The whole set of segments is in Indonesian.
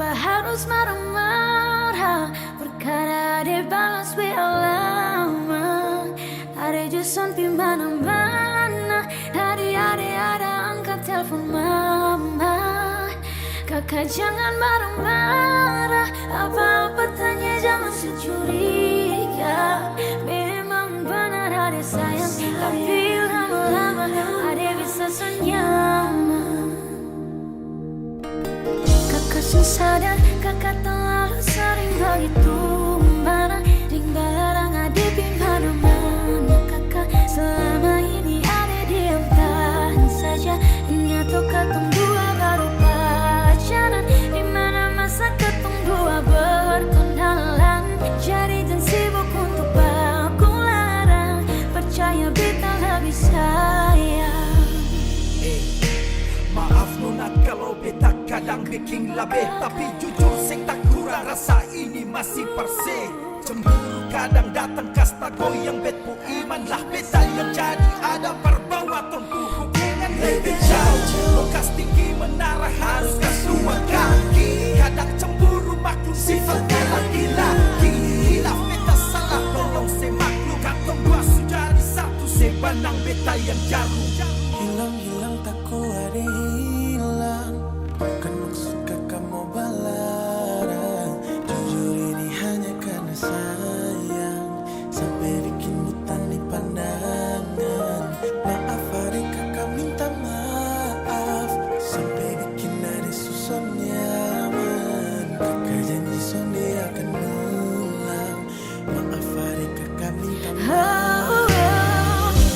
Kenapa harus marah-marah? Perkara dibalas we lama. Ada juson di mana-mana. Tadi ada angkat telepon mama. Kakak jangan marah-marah. Apa-apa tanya jangan securiga. Memang benar ada sayang, tapi lama-lama ada bisa senyum. Kakak susah dan kakak terlalu sering begitu marah. Tinggal larang ada di mana-mana. Kakak selama ini ada diam tahan saja. Nyata ketemu dua baru pacaran. Dimana masa ketemu dua berkenalan. Jadi dan sibuk untuk aku larang. Percaya beta lebih sayang. Maaf nona kalau beta kadang bikin labeh, tapi jujur sing tak kurang rasa ini masih perse. Cemburu kadang datang kasta goyang betku iman lah beta yang jadi ada perbawa tonku hubungan lebih jauh. Lokas tinggi menara harus kasua kaki. Kadang cemburu maklum sifatnya laki-laki. Hilaf beta salah tolong semaklum. Katong dua sudah di satu sebanang beta yang jauh. Hilang-hilang tak kuat hilang. Bukan maksud kakak mau balarang. Jujur ini hanya karena sayang. Sampai bikin butang di pandangan. Maaf hari kakak minta maaf. Sampai bikin adik susah nyaman. Kakak janji sonde akan ulang. Maaf hari kakak minta maaf.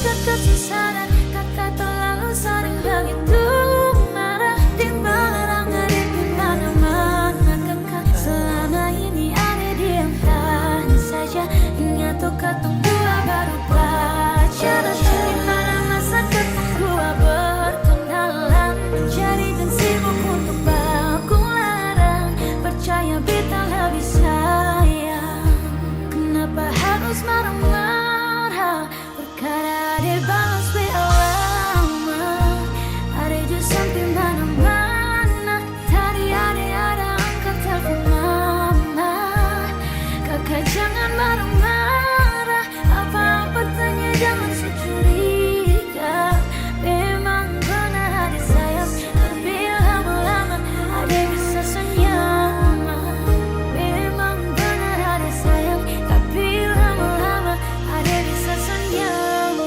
Kakak susah dan kakak terlalu sering begitu marah. Timbalan ada di mana-mana. Kakak selama ini ada diam tahan saja. Ingat tuh ketemu dua baru pacaran. Dimana masa ketemu dua berkenalan. Jadi dan sibuk untuk aku larang. Percaya beta lebih sayang. Kenapa harus marah-marah? Perkara dibalas we lama. Ada juson di mana-mana. Tadi ada angkat telepon mama. Kakak jangan marah-marah. Apa-apa tanya jangan securiga. Memang benar ada sayang, tapi lama-lama ada bisa senyum. Memang benar ada sayang, tapi lama-lama ada bisa senyum.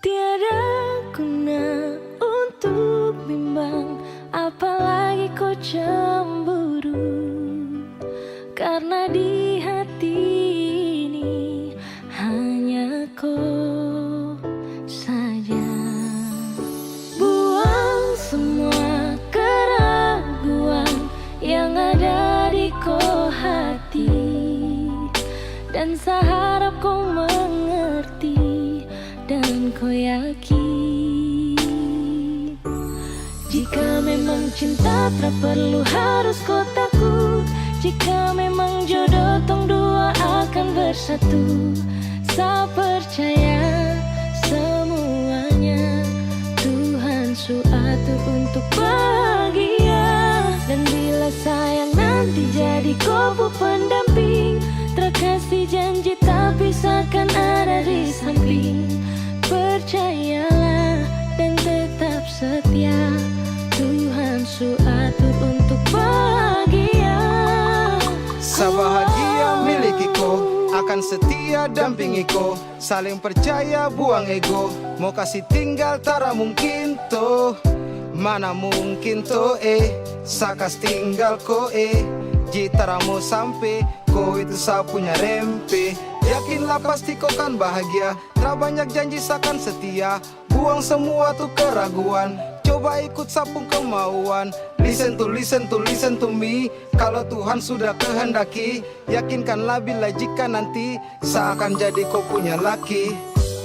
Tiada guna untuk bimbang, apalagi kau cemburu. Karena di hati ini hanya kau saja. Buang semua keraguan yang ada di kau hati. Dan saya harap kau mengerti dan kau yakin. Jika memang cinta tak perlu harus kau takut. Jika memang jodoh tong dua akan bersatu. Saya percaya semuanya Tuhan suatur untuk bahagia. Dan bila sayang nanti jadi kau pendamping, terkasih janji tak pisahkan ada di samping. Percayalah dan tetap setia, Tuhan suatur untuk bahagia. Sebahagia miliki ko, akan setia dampingi ko. Saling percaya buang ego, mau kasih tinggal tara mungkin to. Mana mungkin to sakas tinggal ko jitara mau sampai ko itu saya punya rempe. Yakinlah pasti kau kan bahagia. Tak banyak janji seakan setia. Buang semua tuh keraguan. Coba coba ikut sapung kemauan. Listen to me. Kalau Tuhan sudah kehendaki, yakinkanlah bila jika nanti seakan jadi kau punya laki.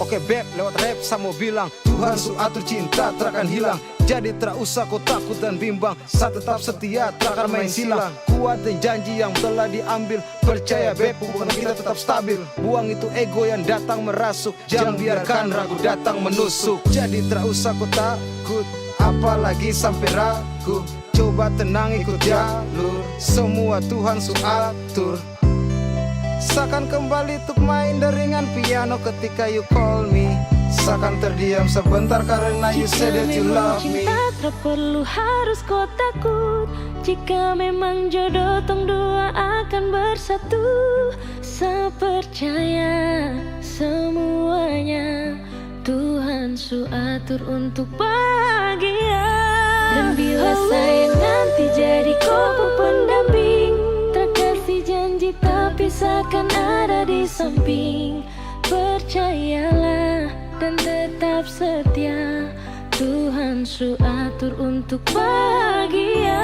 Oke beb, lewat rap saya mau bilang, Tuhan su atur cinta terakan hilang. Jadi tak usah kau takut dan bimbang, saya tetap setia terakan main silang. Kuatin janji yang telah diambil, percaya beb hubungan kita tetap stabil. Buang itu ego yang datang merasuk, jangan biarkan ragu datang menusuk. Jadi tak usah kau takut, apalagi sampai ragu. Coba tenang ikut jalur, semua Tuhan su atur. Seakan kembali untuk main deringan piano ketika you call me. Seakan terdiam sebentar karena you said that you love me. Cinta tak perlu harus kau takut. Jika memang jodoh tong dua akan bersatu. Saya percaya semuanya Tuhan su atur untuk bahagia. Dan bila saya nanti jadi kau pendamping, terkasih janji tapi seakan ada di samping. Percayalah dan tetap setia, Tuhan su atur untuk bahagia.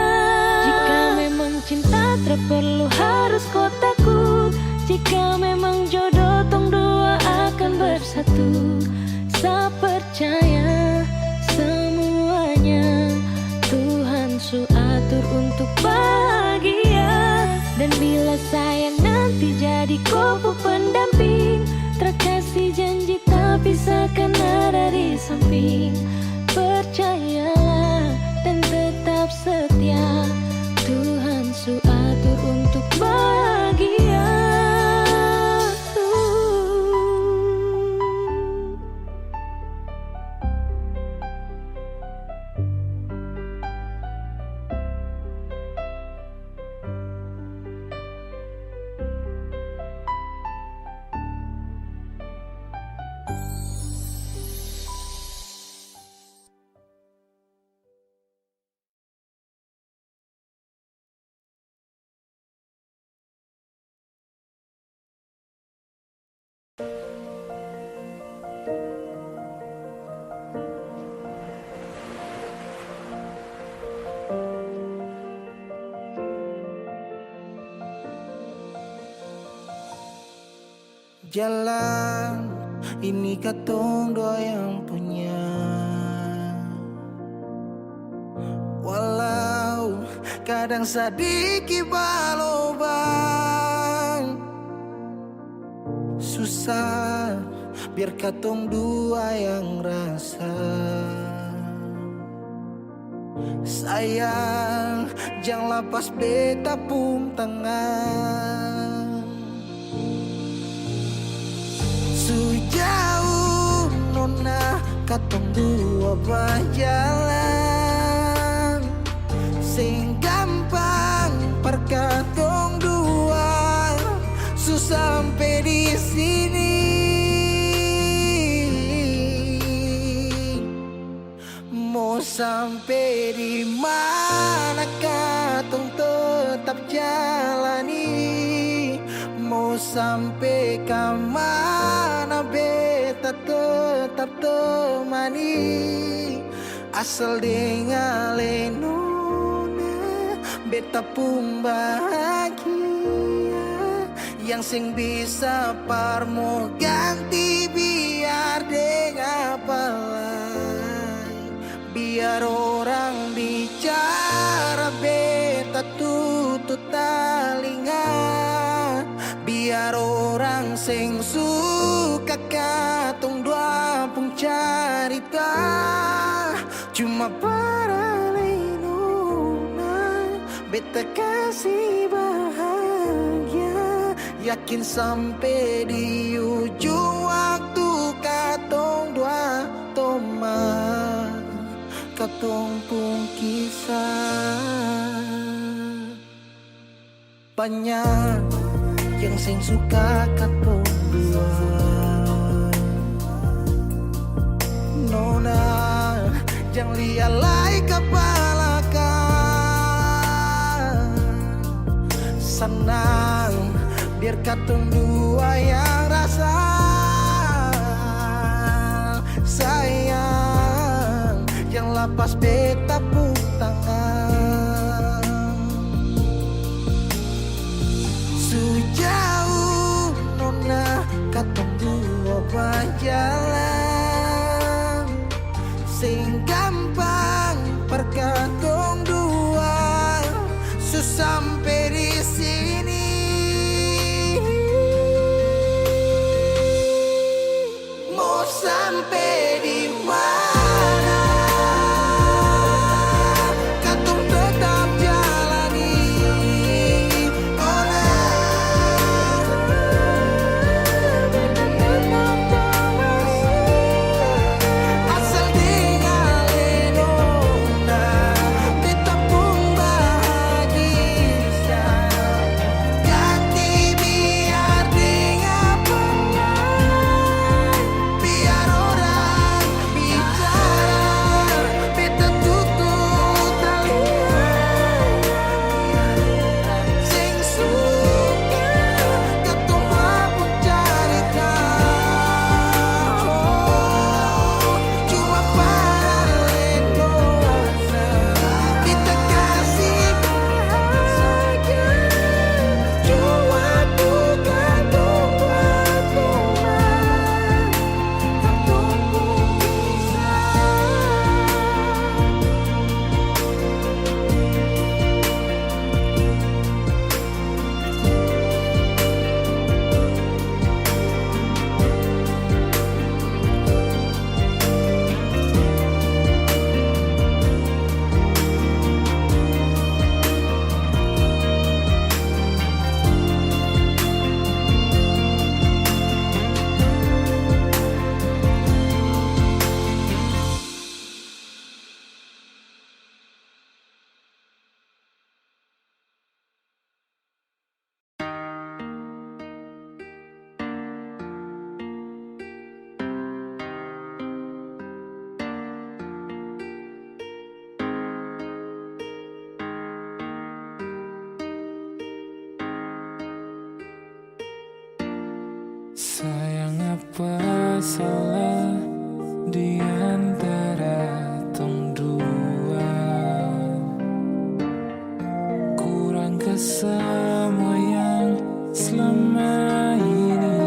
Jika memang cinta tak perlu harus kau takut. Jika memang jodoh tong dua akan bersatu. Saya percaya semuanya Tuhan su atur untuk bahagia. Dan bila saya nanti jadi kau pendamping, terkasih janji tapi seakan ada di samping. Percayalah dan tetap setia, Tuhan su atur untuk bahagia. Jalan ini katong dua yang punya. Walau kadang sedikit balobang, susah biar katong dua yang rasa. Sayang jangan lepas beta pun tangan. Sejauh nona katong dua berjalan, sing gampang per katong dua susah sampai di sini. Mau sampai di mana katong tetap jalani. Mau sampai ke mana beta tetap temani. Asal dengan nona beta pun bahagia. Yang sing bisa parmo ganti biar dengan palai. Biar orang bicara beta tutup telinga. Biar orang sing suka katong dua pun carita. Cuma para nona beta kasih bahagia. Yakin sampai di ujung waktu katong dua toma katong pun kisah. Banyak yang sing suka katong dua. Nona jangan lialai kepala kan. Senang biar katong dua yang rasa. Sayang yang lapas beta puk tangan. Sejauh nona katong dua berjalan, sing gampang perkatong dua sampai di sini. Mau sampai di mana? Katong tetap jalani. Asal tinggalin nona, beta pun bahagia. Ganti biar dengan biar orang bicara, beta tutup talian. Sing suka katong mabuk cerita, cuma paling dosa beta kasih bahagia. Cuma bukan buat teman, katong pun bisa. Sayang apa salah di antara tong dua? Kurang ke semua yang selama ini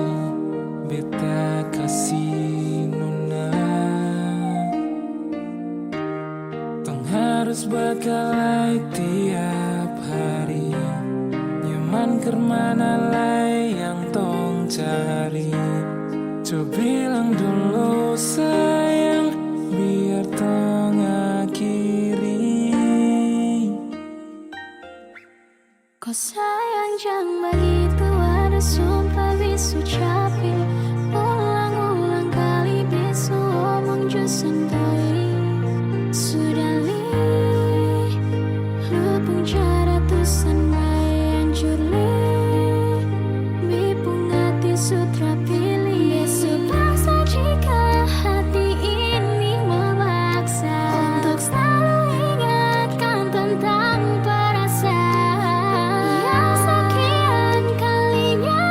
beta kasih nona. Tong harus berkelahi tiap hari, nyaman kermana lay yang tong cari. Coba bilang dulu sayang, biar tong akhiri. Kau sayang jangan begitu, ada sumpah bisu capi. Ulang-ulang kali bisu omong jusan toi. Sudah li lupung cara tusan mayan curli. Bipung hati sutra pilih. Besok bangsa jika hati ini memaksa untuk selalu ingatkan tentang perasaan yang sekian kalinya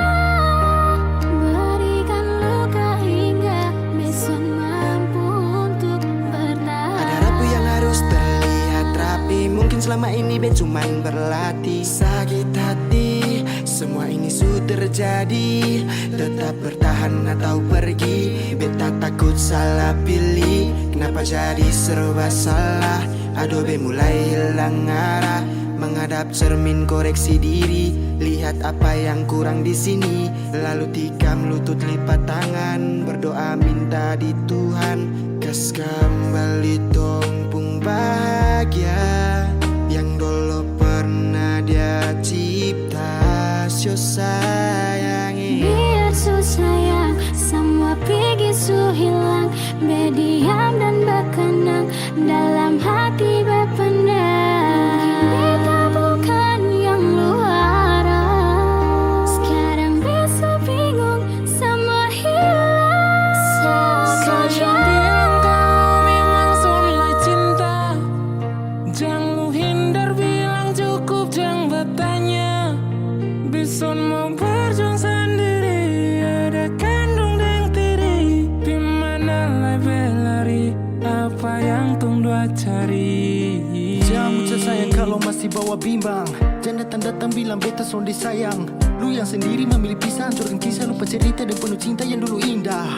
berikan luka hingga besok mampu untuk bertahan. Ada rapu yang harus terlihat rapi, mungkin selama ini bet cuman berlatih. Sakit hati, semua ini sudah terjadi. Tetap bertahan atau pergi, beta takut salah pilih. Kenapa jadi serba salah? Aduh be mulai hilang arah. Menghadap cermin koreksi diri, lihat apa yang kurang di sini. Lalu tikam lutut lipat tangan, berdoa minta di Tuhan. Kas kembali tong pung bahagia yang dulu pernah dia cipta. Syo sayangi, Biar su sayang, semua pergi su hilang. Berdiam dan berkenang, dalam hati berpendam. Kita bukan yang luar. Sekarang bisa bingung, semua hilang saja. Bilang kau memang soleh cinta, jangan lu hindar bilang cukup, jangan bertanya. Bison mau berjuang sendiri, ada kandung dan tiri. Di mana lai berlari, apa yang tong dua bawa bimbang. Jangan datang-datang bilang beta sonde sayang. Lu yang sendiri memilih pisah, hancurkan kisah, lupa cerita dan penuh cinta yang dulu indah.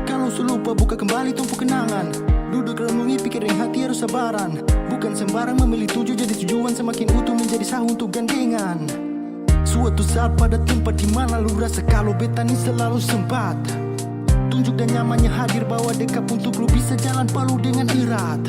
Kalau su lupa buka kembali tumpu kenangan. Duduk renungi pikirin hati harus sabaran. Bukan sembarang memilih tujuh jadi tujuan, semakin utuh menjadi sah untuk gandengan. Suatu saat pada tempat di mana lu rasa kalau beta ni selalu sempat. Tunjuk dan nyamannya hadir bawa dekat untuk lu bisa jalan palu dengan erat.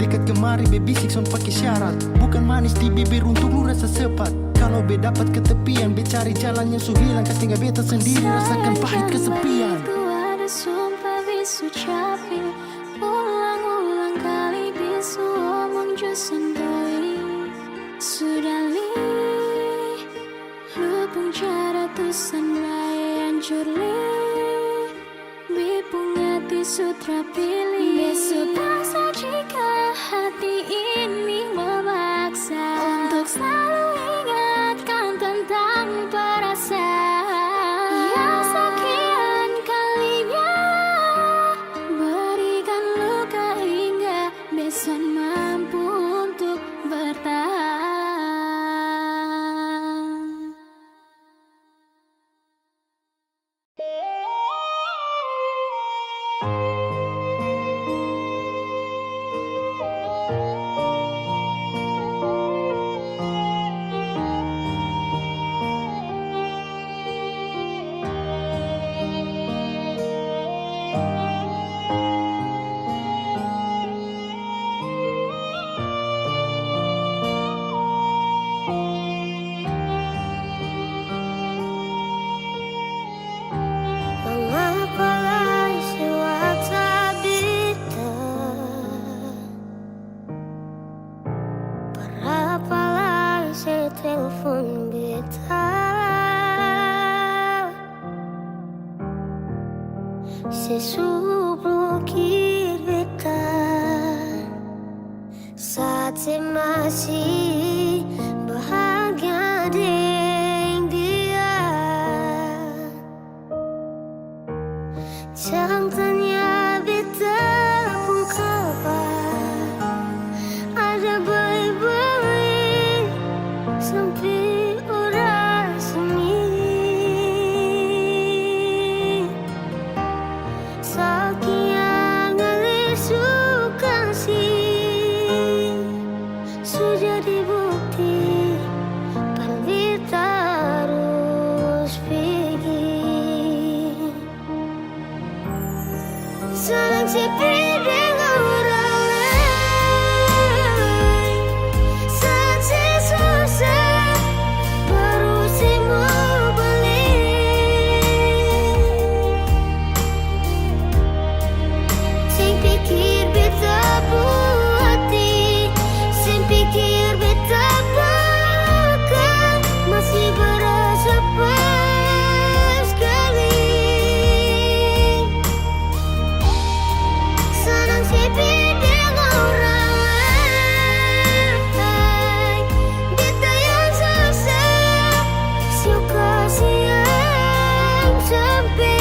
Dekat kemari baby six on pakai syarat. Bukan manis di bibir untuk lu rasa sepat. Kalau be dapat ketepian, be cari jalan yang su hilang. Kas tinggal beta sendiri rasakan pahit kesepian. Itu ada sumpah bisu capek. Ulang-ulang kali bisu omong jusan doi. Sudah li lupung cara tusan bae hancur li. Bipung hati sutra pilih. Besok paksa jika hati ini memaksa untuk selalu ingatkan tentang perasaan yang sekian kalinya berikan luka hingga besok mampu untuk bertahan. Telepon beta sesublukir beta saat masih bahagia dengan dia. Jangan tanya beta pun kabar ada baik-baik sampai orang sini. Sekian kali suka sih sudah dibukti pandai terus pergi. Saling sepi dengan orang lain, saja susah baru semua balik. Sing pikir beta hati, sing pikir beta bakal masih berasa pas sekali. Senang sepi dengan orang lain, beta yang susah suka siang sampai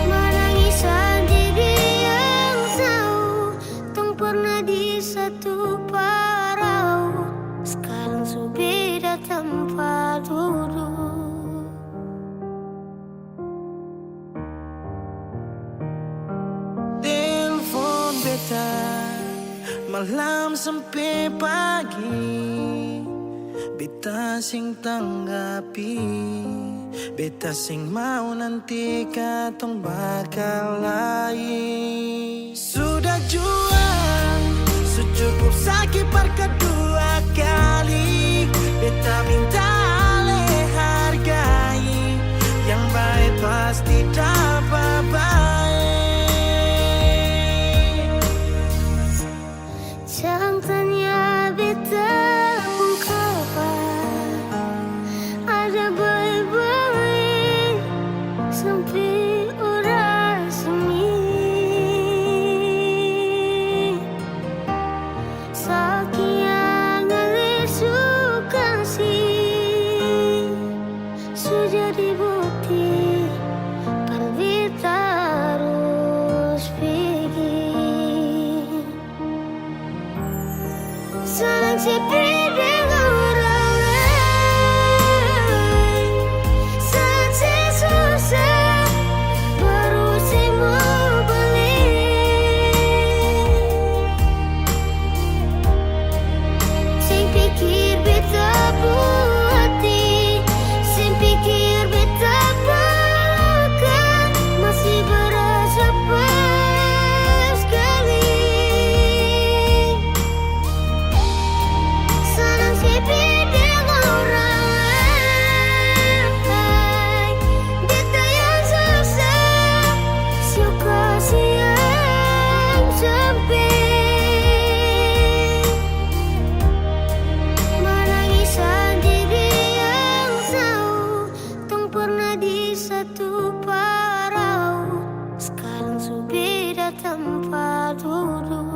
menangisan diri yang tahu tong pernah di satu parau. Sekarang su beda tempat duduk. Telepon beta malam sampai pagi. Beta sing tanggapi, beta sing mau nanti katong bakal lain. Sudah jual, secukup sakit per kedua kali. Beta minta alih hargai, yang baik pasti dapat baik. Jangan tanya beta pun kabar ada baik-baik sampai orang sini. Sekian kali suka sih Senang sepi dengan orang lain. Saat saya susah baru saya mau balik. Saya pikir beta puas hati, saya pikir beta bahkan masih berasa pas sekali. Senang sepi dengan orang lain. Beta yang susah, suka siang sempit. Menangisan diri yang tahu tong pernah di satu parau. Sekarang su beda tempat duduk.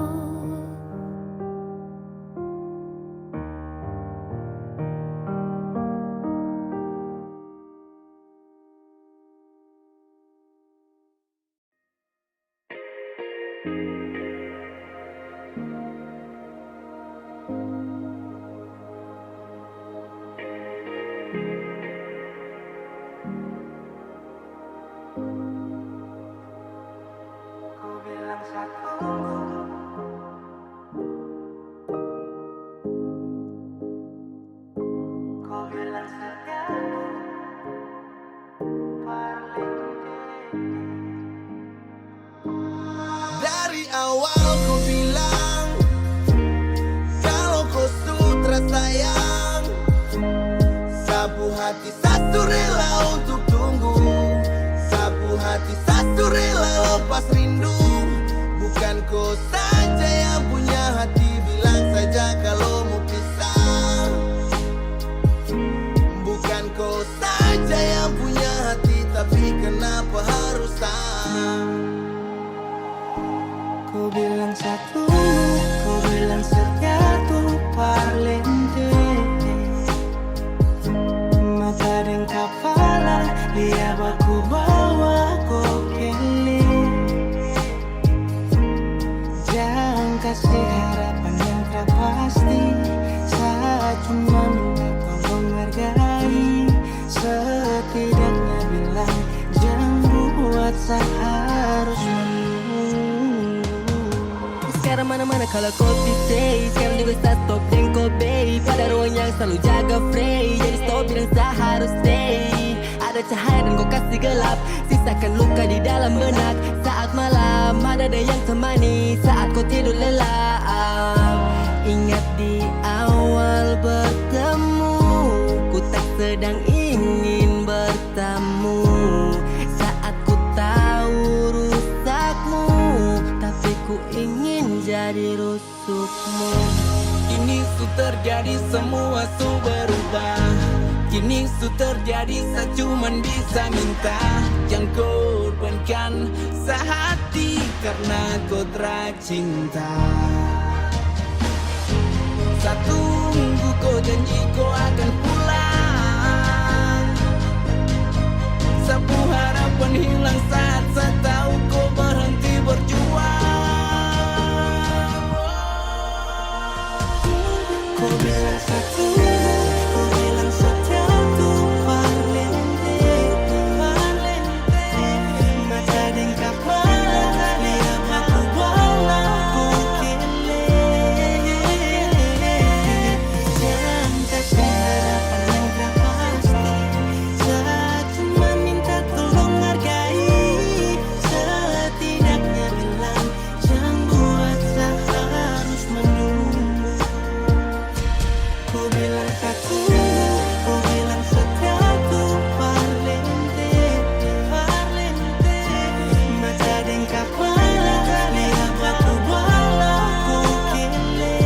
Dari awal kau bilang kalau kau sutra sayang, sapu hati satu rela untuk tunggu, sapu hati satu rela lepas rindu. Bukan kau saja yang punya hati, bilang saja kalau mau pisah. Bukan kau saja yang punya hati, tapi kenapa harus Kau bilang satu, kau bilang setia tu parlente. Mata dan kepala, lihat aku bawa kau kele. Jangan kasih harapan yang tak pasti, saat cuma minta kau menghargai. Setidaknya bilang jangan buat saya harus sekarang mana-mana kalau kopi stay. Sekarang juga start stop dan kopi pada ruang yang selalu jaga free. Jadi stop bilang saya harus stay. Ada cahaya dan kau kasih gelap, sisakan luka di dalam benak. Saat malam ada yang temani, saat kau tidur lelap. Ingat di awal bertemu, ku tak sedang ingin bertamu. Saat ku tahu rusakmu, tapi ku ingin jadi rusukmu. Kini su terjadi semua su berubah. Kini su terjadi saya cuman bisa minta, jangan korbankan sehati karena kau tercinta. Saya tunggu kau janji kau akan pulang. Sapu harapan hilang saat saya tahu kau berhenti berjuang. Kau bilang satu, kau bilang setia tu parlente, parlente. Mata dan kepala, lihat aku bawa kau kele. Jangan kasih harapan yang tak pasti, saat cuma minta tolong hargai. Setidaknya bilang jangan buat saya harus menunggu. Kau bilang satu, kau bilang setia tu parlente, parlente. Mata dan kepala, lihat aku bawa kau kele.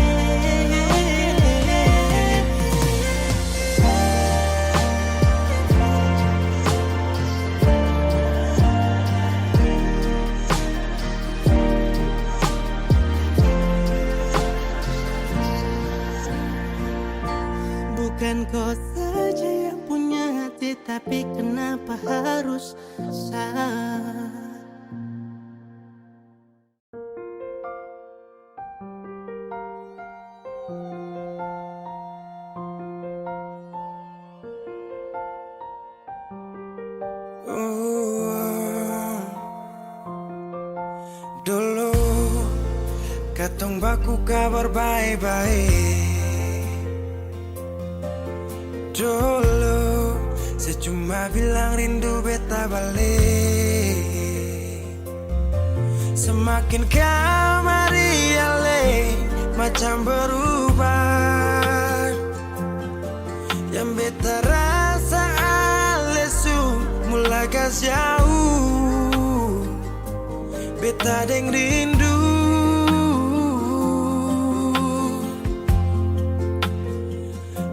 Bukan kau saja yang punya hati, tapi kenapa harus saya? Tong baku kabar baik-baik. Dulu saya cuma bilang rindu beta balik. Semakin kamari ale macam berubah. Yang beta rasa alesu mulai gas jauh. Beta deng rindu.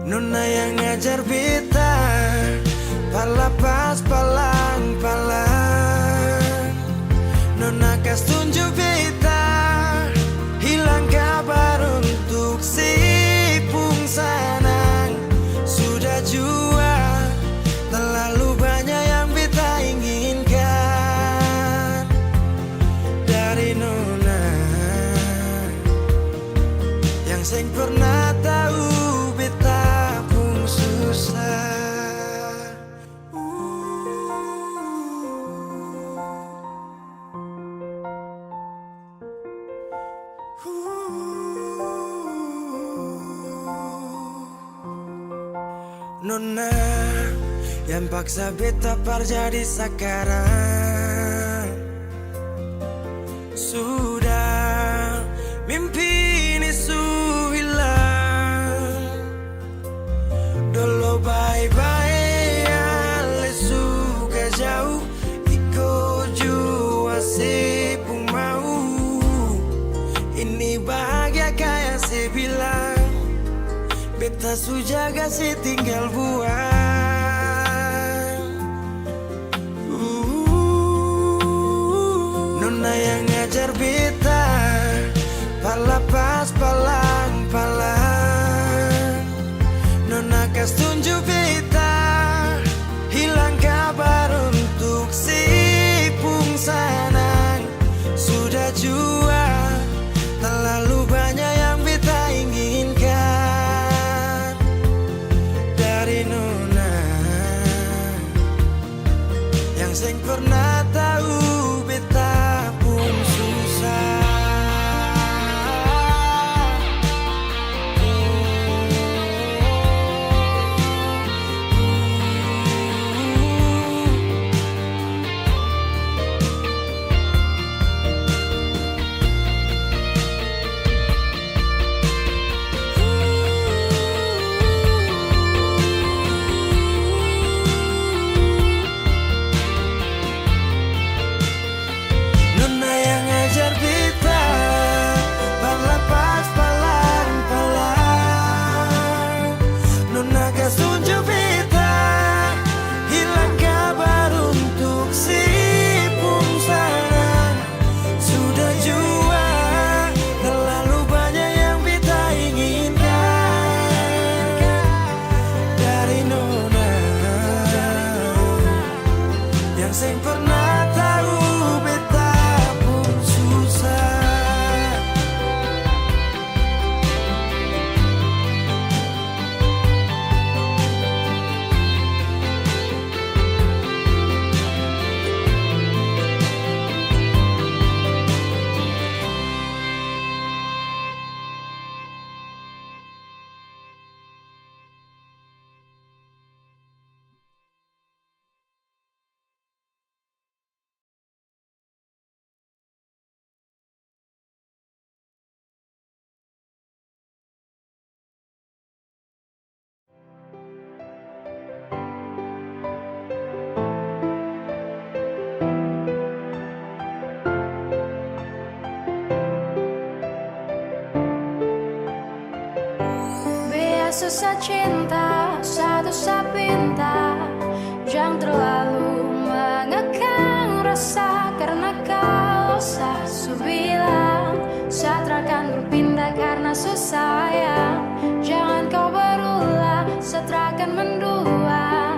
Nona yang ngajar beta palapas palang-palang. Nona kas tunjuk beta hilang kabar untuk si pungsanang. Sudah jua terlalu banyak yang beta inginkan dari Nona yang seng pernah tahu beta pun susah. Nona yang paksa beta par jadi sekarang. Sudah mimpi ini su hilang. Dulu bye-bye ale suka jauh. Iko jua si pun mau. Ini bahagia kayak si bilang. Beta su jaga si tinggal buang. Nona yang ngajar beta palapas palang-palang. Nona kas tunjuk beta hilang kabar untuk si pungsanang. Sudah jua terlalu banyak yang beta inginkan dari Nona yang seng pernah tahu beta pun susah. Nona yang ngajar beta palapas palang-palang. Nona kas tunjuk beta hilang kabar untuk si pungsanang. Sudah jua terlalu banyak yang beta inginkan dari Nona yang seng pernah tahu beta pun susah. Susah cinta, satu sapinta. Jangan terlalu mengekang rasa. Karena kau su bilang Satra akan berpindah karena susah sayang. Jangan kau berulang, Satra akan mendua.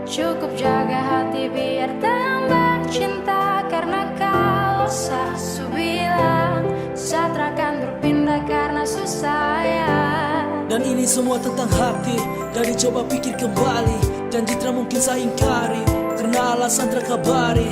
Cukup jaga hati biar tambah cinta. Karena kau su bilang Satra akan berpindah karena susah sayang. Dan ini semua tentang hati. Dari coba pikir kembali, janji tak mungkin saya ingkari. Karena alasan terkabari,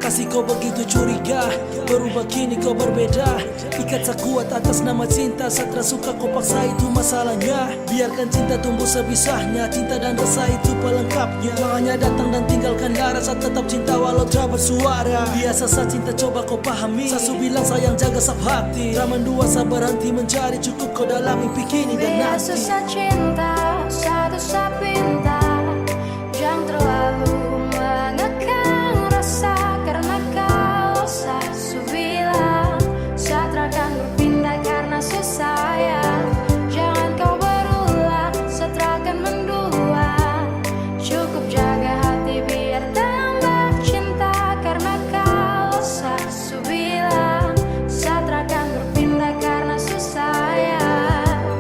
kasih kau begitu curiga, berubah kini kau berbeda. Ikat tak kuat atas nama cinta, satra suka kau paksa itu masalahnya. Biarkan cinta tumbuh sebisahnya, cinta dan rasa itu pelengkapnya. Kau hanya datang dan tinggalkan darah, saat tetap cinta walau tak bersuara. Biasa saat cinta coba kau pahami, Sasu bilang sayang jaga sab hati. Tak mendua sabar berhenti mencari, cukup kau dalam mimpi kini dan nanti. Biasa sa cinta, satu sa pinta. Jangan terlalu mengekang rasa, karena kau Sasu bilang satra akan berpindah karena susah ya. Jangan kau berulang, satra akan mendua. Cukup jaga hati biar tambah cinta, karena kau Sasu bilang satra akan berpindah karena susah ya.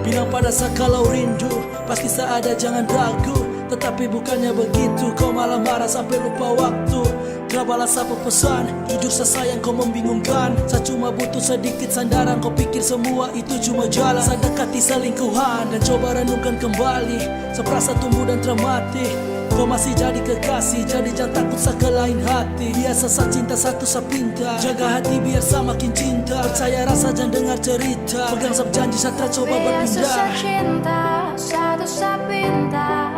Bilang pada saat kalau rindu, pasti seada jangan ragu. Tetapi bukannya begitu, kau malah marah sampai lupa waktu. Gak balas apa pesan, jujur sesayang kau membingungkan. Saya cuma butuh sedikit sandaran, kau pikir semua itu cuma jalan. Saya dekati selingkuhan dan coba renungkan kembali. Seperasa tumbuh dan termati, kau masih jadi kekasih, jadi jangan takut sa ke lain hati. Biasa sa cinta satu sa pinta, jaga hati biar sa makin cinta. Percaya rasa jangan dengar cerita, pegang sab janji satra coba Biasa sa berpindah. cinta, satu sa pinta.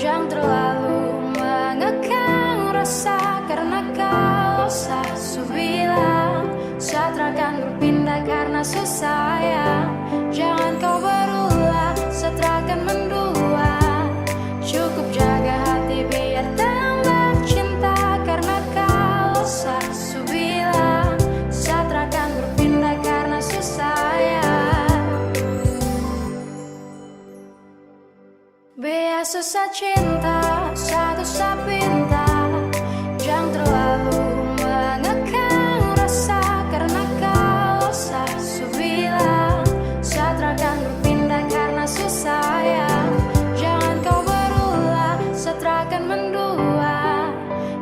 Jangan terlalu mengekang rasa, karena kau Sasu bilang satra akan berpindah karena susah ya. Jangan kau berulang, satra akan mendua. Cukup jaga hati biar tambah cinta, karena kau Sasu bilang satra akan berpindah karena susah ya. Biasa sa cinta, satu sa pinta. Jangan terlalu mengekang rasa, karena kau Sasu bilang satra akan berpindah karena susah ya. Jangan kau berulang, satra akan mendua.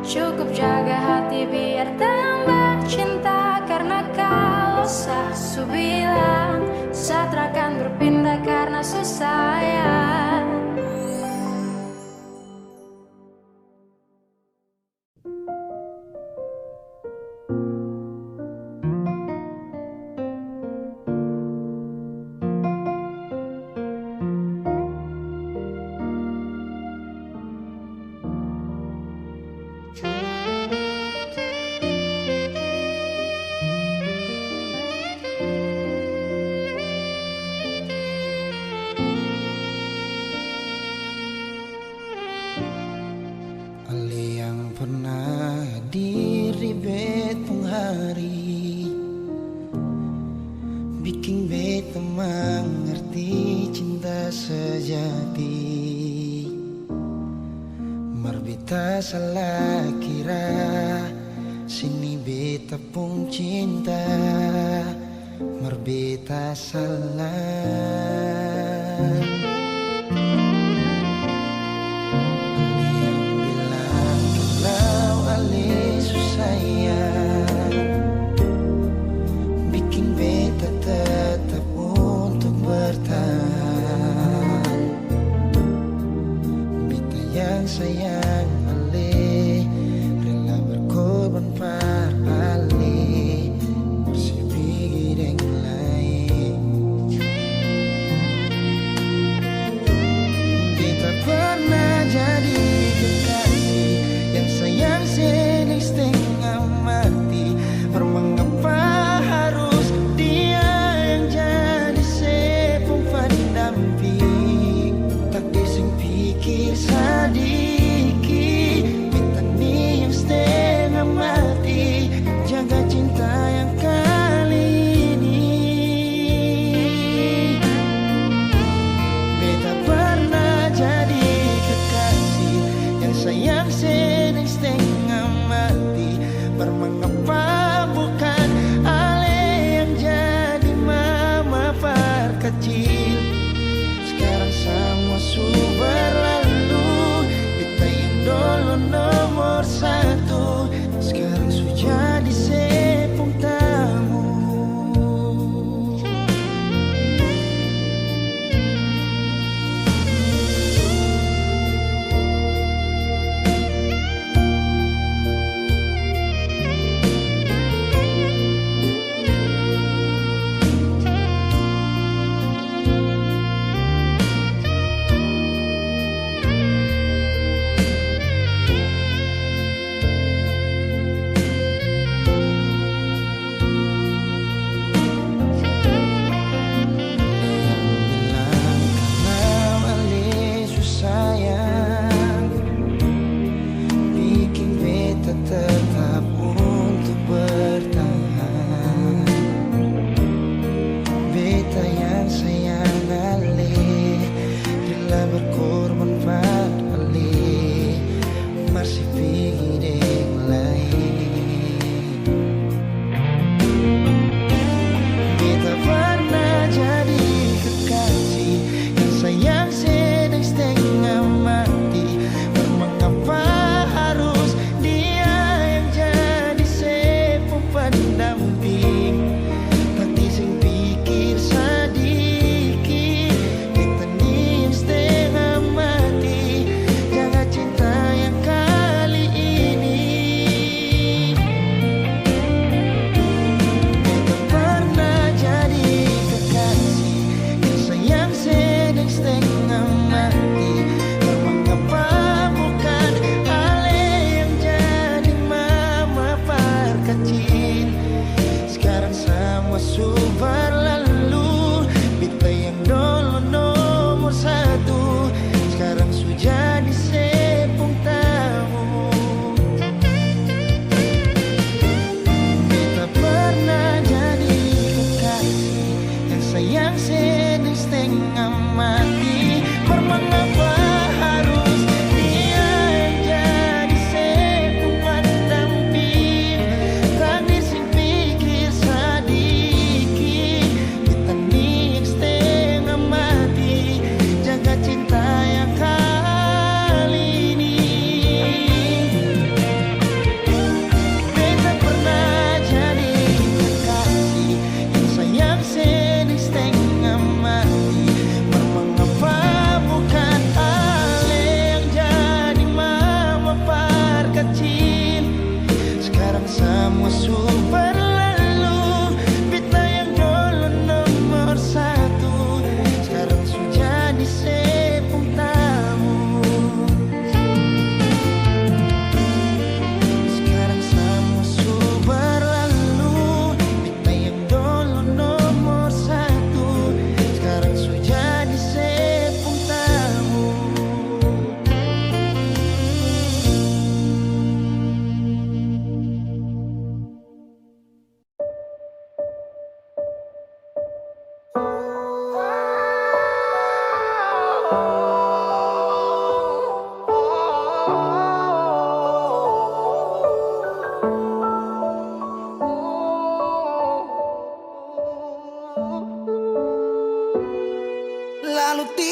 Cukup jaga hati biar tambah cinta, karena kau Sasu bilang satra akan berpindah karena susah ya. Ale yang pernah hadir di betong hari, bikin beta mengerti cinta sejati. Marbeta salah kira, sini beta pun cinta. Marbeta salah. Sayang ale, rela berkorban par ale, bersibigi dengan lain.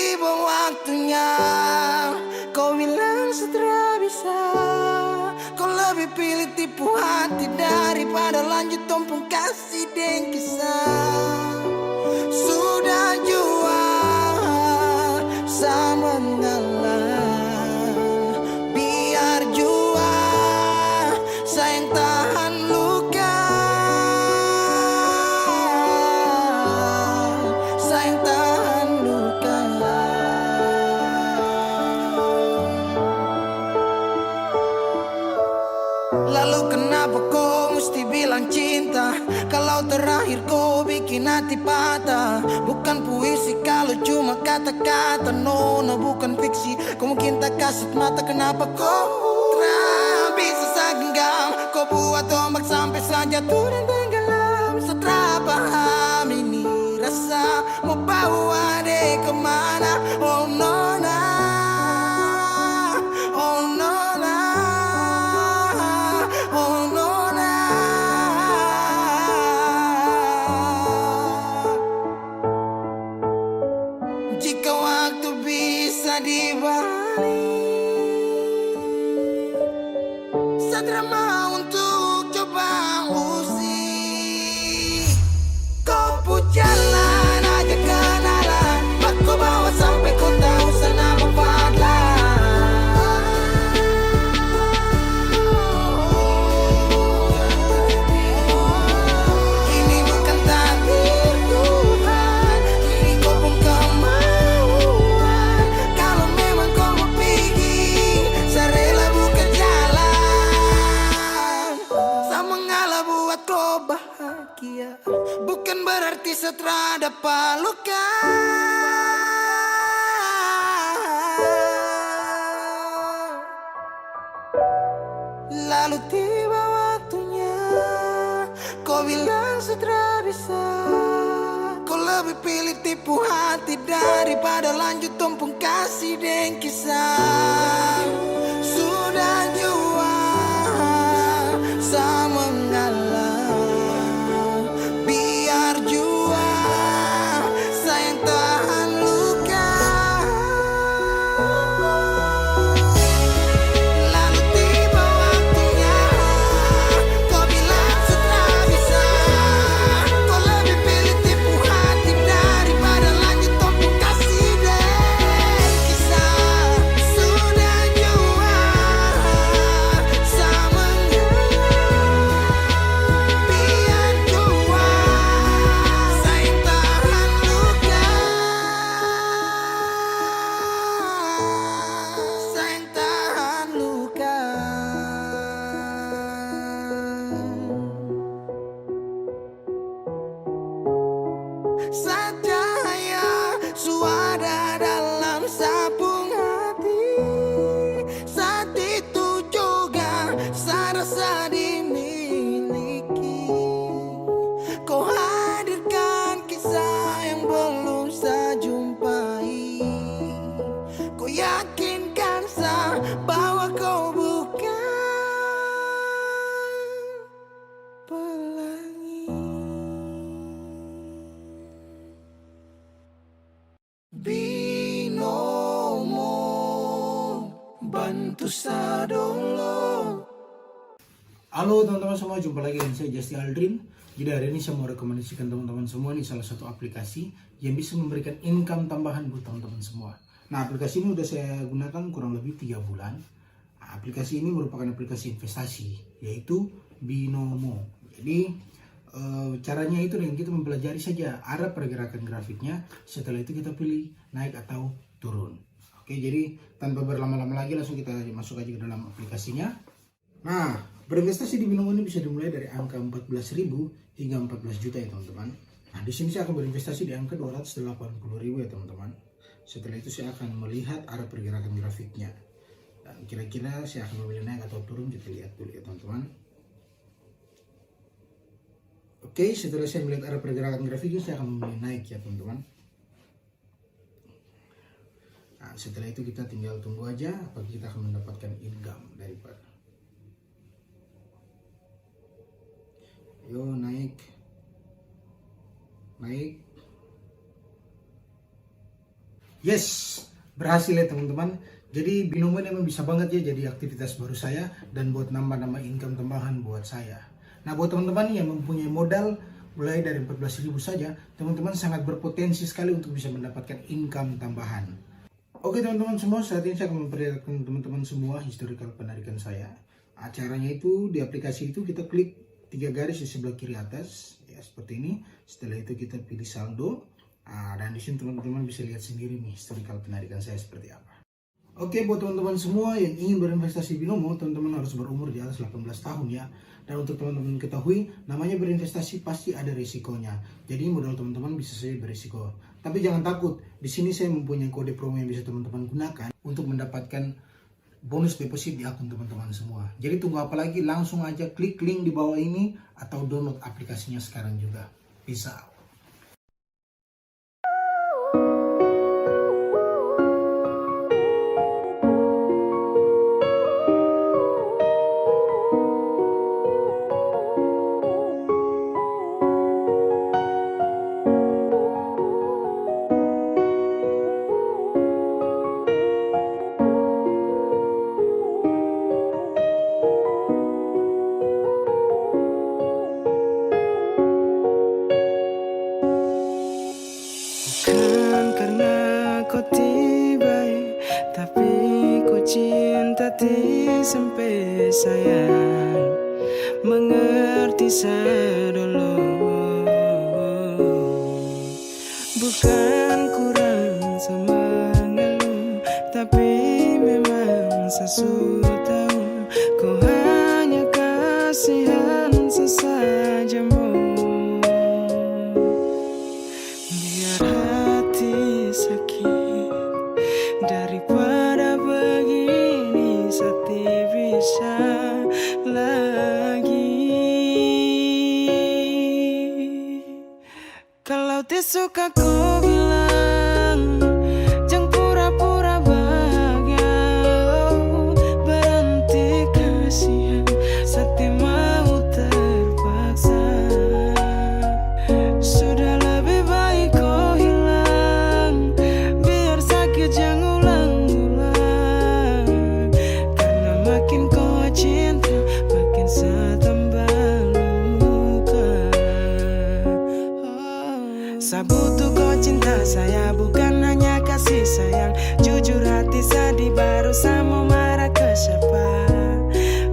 tiba waktunya. Kau bilang setelah bisa. Kau lebih pilih tipu hati daripada lanjut tumpung kasih dan kisah. Sudah jual sama mengalah. Biar jua sayang tahan luka. Sayang tahan luka. Lalu kenapa kau mesti bilang cinta kalau terakhir kau bikin hati patah? Bukan puisi kalau cuma kata-kata. Nona bukan fiksi, kau mungkin tak kasut mata. Kenapa kau bisa segenggam? Kau buat ombak sampai saja turun tenggelam. Setelah paham ini rasa mau bawa deh kemana? Oh Nona, oh Nona, oh Nona. Jika waktu bisa dibalik, Satria mau untuk coba usik. Kau pun jalan aja kenalan, aku bawa sampai kau tahu sana ini bukan takdir Tuhan, ini kau pun kemauan. Kalau memang kau mau pergi, saya rela buka jalan. Saya mengalah buat kau bahagia, bukan berarti setelah dapat luka. Lalu tiba waktunya, kau bilang setelah bisa. Kau lebih pilih tipu hati daripada lanjut tumpung kasih dan kisah. Sudah jual sama mengalah. Biar jua sayang tahan luka. Lalu tiba waktunya, kau bilang setelah bisa. Kau lebih pilih tipu hati daripada lanjut tumpung kasih dan kisah. Sudah jual sama mengalah. Biar jua sayang tahan luka. Sayang tahan luka. Cahaya suara dalam sabung hati. Saat itu juga saya rasa dimiliki. Kau hadirkan kisah yang belum saya jumpai. Kau yakinkan saya bahwa kau bukan pelangi. Binomo bantu sadolo. Halo teman-teman semua, jumpa lagi dengan saya Justy Aldrin. Jadi hari ini saya mau rekomendasikan teman-teman semua nih salah satu aplikasi yang bisa memberikan income tambahan buat teman-teman semua. Nah, aplikasi ini udah saya gunakan kurang lebih 3 bulan. Nah, aplikasi ini merupakan aplikasi investasi, yaitu Binomo. Jadi caranya itu dengan kita mempelajari saja arah pergerakan grafiknya. Setelah itu kita pilih naik atau turun. Oke, jadi tanpa berlama-lama lagi langsung kita masuk aja ke dalam aplikasinya. Nah, berinvestasi di Binomo ini bisa dimulai dari angka 14.000 hingga 14 juta ya teman-teman. Nah, di sini saya akan berinvestasi di angka 280.000 ya teman-teman. Setelah itu saya akan melihat arah pergerakan grafiknya. Dan kira-kira saya akan memilih naik atau turun, kita lihat dulu ya teman-teman. Oke, setelah saya melihat arah pergerakan grafiknya, saya akan memilih naik ya teman-teman. Nah, setelah itu kita tinggal tunggu aja apakah kita akan mendapatkan income daripada. Yo, naik. Yes, berhasil ya teman-teman. Jadi binomo ini memang bisa banget ya jadi aktivitas baru saya dan buat nambah-nambah income tambahan buat saya. Nah buat teman-teman yang mempunyai modal mulai dari 14.000 saja, teman-teman sangat berpotensi sekali untuk bisa mendapatkan income tambahan. Oke teman-teman semua, saat ini saya akan memperlihatkan teman-teman semua historical penarikan saya. Caranya itu di aplikasi itu kita klik 3 garis di sebelah kiri atas, ya seperti ini. Setelah itu kita pilih saldo, dan di sini teman-teman bisa lihat sendiri nih historical penarikan saya seperti apa. Oke, buat teman-teman semua yang ingin berinvestasi binomo, teman-teman harus berumur di atas 18 tahun ya. Dan untuk teman-teman ketahui, namanya berinvestasi pasti ada risikonya. Jadi modal teman-teman bisa saja berisiko. Tapi jangan takut, di sini saya mempunyai kode promo yang bisa teman-teman gunakan untuk mendapatkan bonus deposit di akun teman-teman semua. Jadi tunggu apa lagi, langsung aja klik link di bawah ini atau download aplikasinya sekarang juga. Peace out. Bukan karena kau tiba, tapi ku cinta sampai sayang, mengerti sedulu. Bukan kurang sama ngeluh, tapi memang sesuatu tahu kau hanya kasihan sesajamu. Biar hati sakit daripada begini, sati bisa lagi. Kalau suka kau bilang, jangan pura-pura bahagia. Oh, berhenti kasihan, sati mau terpaksa. Sudah lebih baik kau hilang, biar sakit jangan ulang-ulang. Karena makin kau cinta, makin saya tambah luka. Saya butuh kau cinta saya, bukan hanya kasih sayang. Jujur hati sedih, baru saya mau marah ke siapa.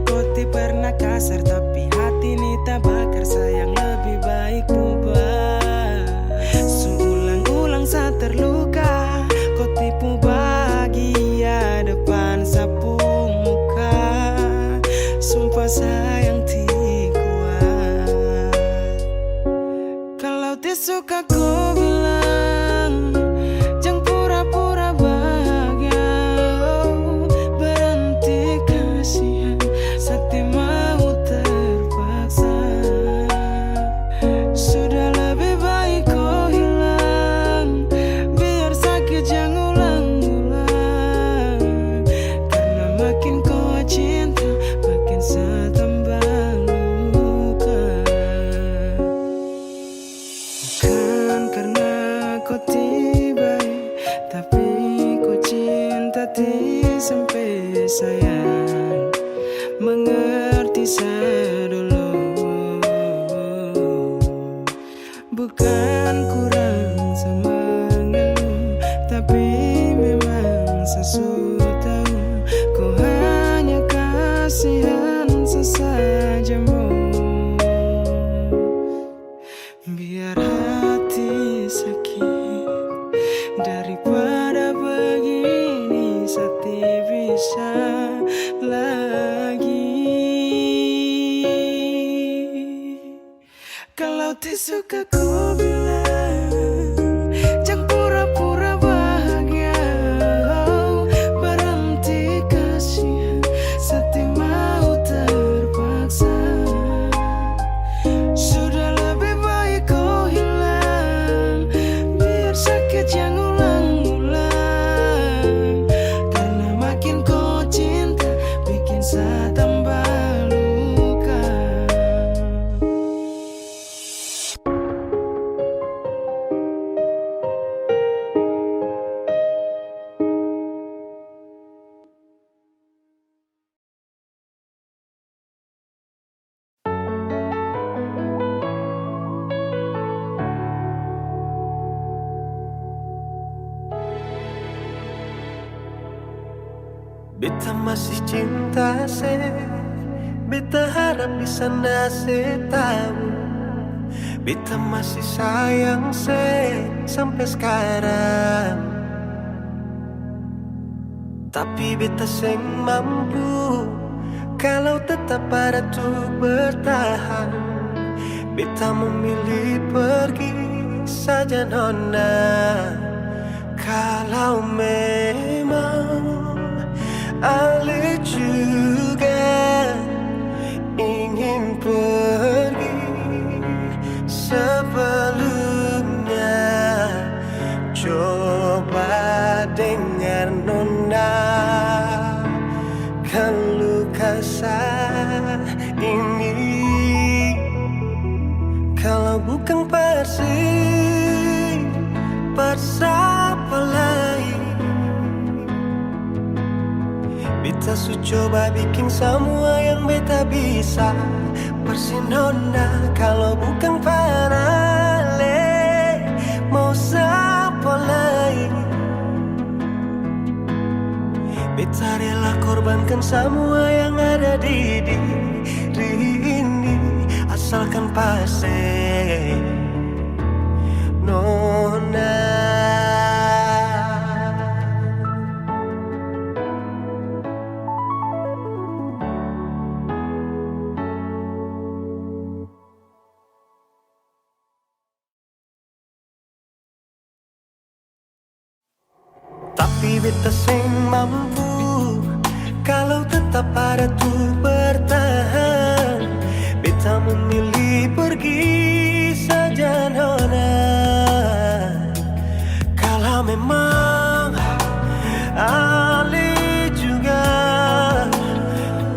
Kau tidak pernah kasar, tapi hati ini tak bakar. Sayang lebih baik ubah. Seulang-ulang saya terluka, kau tipu bahagia depan sapu muka. Sumpah sayang tidak kuat. Kalau suka kau bilang, jangan pura-pura bahagia. Oh, berhenti kasihan, sati mau terpaksa. Sudah lebih baik kau hilang, biar sakit jangan ulang-ulang. Karena makin kau cinta, makin saya tambah luka. Bukan karena kau tiba, tapi kau cinta sampai sayang, mengerti sedulu. Bukan kurang sama ngeluh, tapi memang sesuatu tahu kau hanya kasihan sesajamu. Biar hati sakit daripada begini, sati bisa lagi. Kalau suka kau bilang, jangan pura-pura bahagia. Oh, berhenti kasihan, sati mau terpaksa. Sudah lebih baik kau hilang, biar sakit jangan ulang-ulang. Karena makin kau cinta, bikin saya tambah luka. Beta masih cinta se, beta harap di sana se tahu. Beta masih sayang se sampai sekarang. Tapi beta seng mampu kalau tetap ada tuh bertahan. Beta memilih pergi saja nona. Kalau memang Ale juga ingin pergi sebelumnya, coba dengar nona keluh kesah ini. Kalau bukan siapa lain. Beta su coba bikin semua yang beta bisa. Persinona kalau bukan parale, mau siapa lain. Beta rela korbankan semua yang ada di diri ini, asalkan pasti nona. Tapi beta seng mampu kalau tetap ada tuh bertahan. Beta memilih pergi saja nona. Kalau memang Ale juga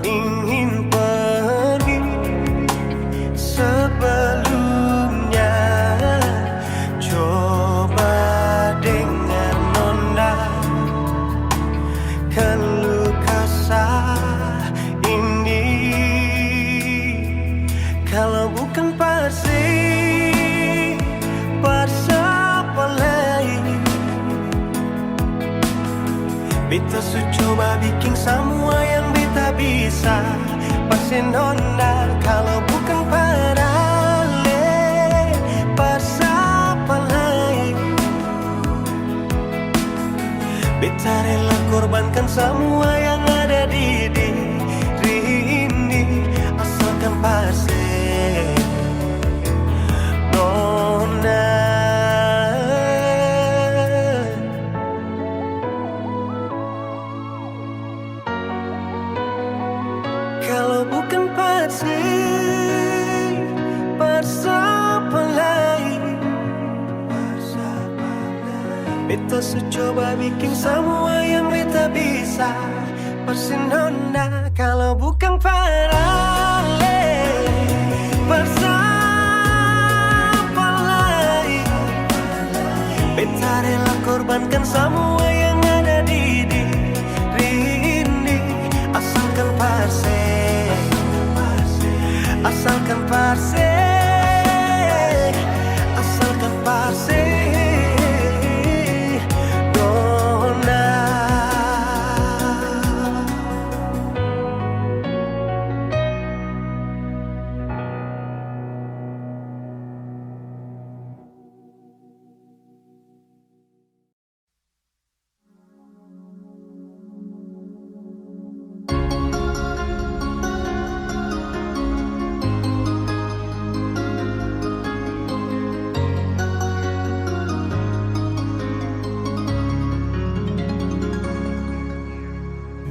ingin pergi sebelumnya, coba dengar nona keluh kesah ini. Kalau bukan siapa lain. Beta su coba bikin semua yang beta bisa. Pasti nona kalau bukan parale, siapa lain. Beta rela korbankan semua yang ada di diri ini, asalkan pasti nona. Kalau bukan siapa lain. Beta su coba bikin semua yang beta bisa. Persinona kalau bukan parale, siapa lain. Beta rela korbankan semua yang ada di diri ini, asalkan pasti, asalkan pasti, asalkan pasti.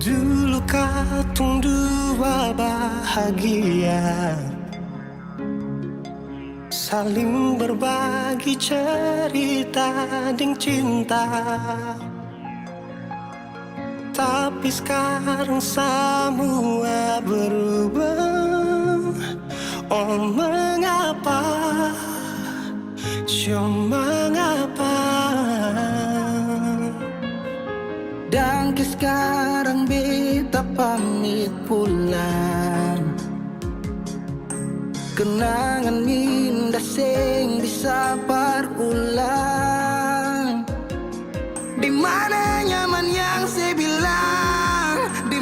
Dulu katong dua bahagia, saling berbagi cerita dan cinta. Tapi sekarang semua berubah. Oh mengapa, mengapa. Dan sekarang beta pamit pulang. Kenangan indah sing bisa berulang. Di mana nyaman yang saya bilang, di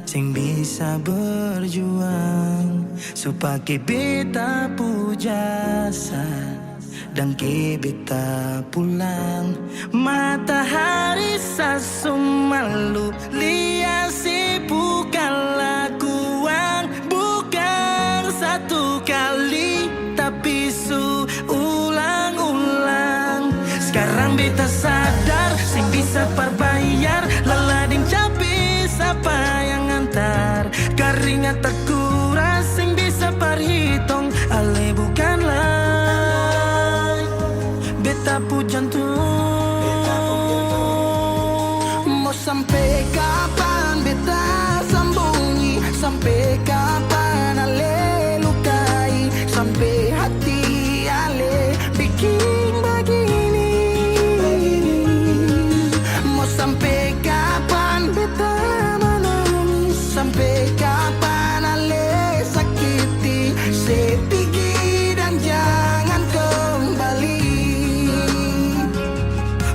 sing bisa berjuang supaya beta pujasa dan ke beta pulang. Matahari sasumalu liasi bukan lakuan, bukan satu kali tapi ulang-ulang. Sekarang beta sadar sing bisa perbayar lalading capi siapa yang antar keringat terkuras sing bisa perhitung ale bukanlah beta pu jantung. Mau sampai kapan beta sembunyi, sampai kapan ale lukai, sampai hati ale bikin begini. Mau sampai kapan beta menangis, sampai kapan ale sakiti, saya pergi dan jangan kembali.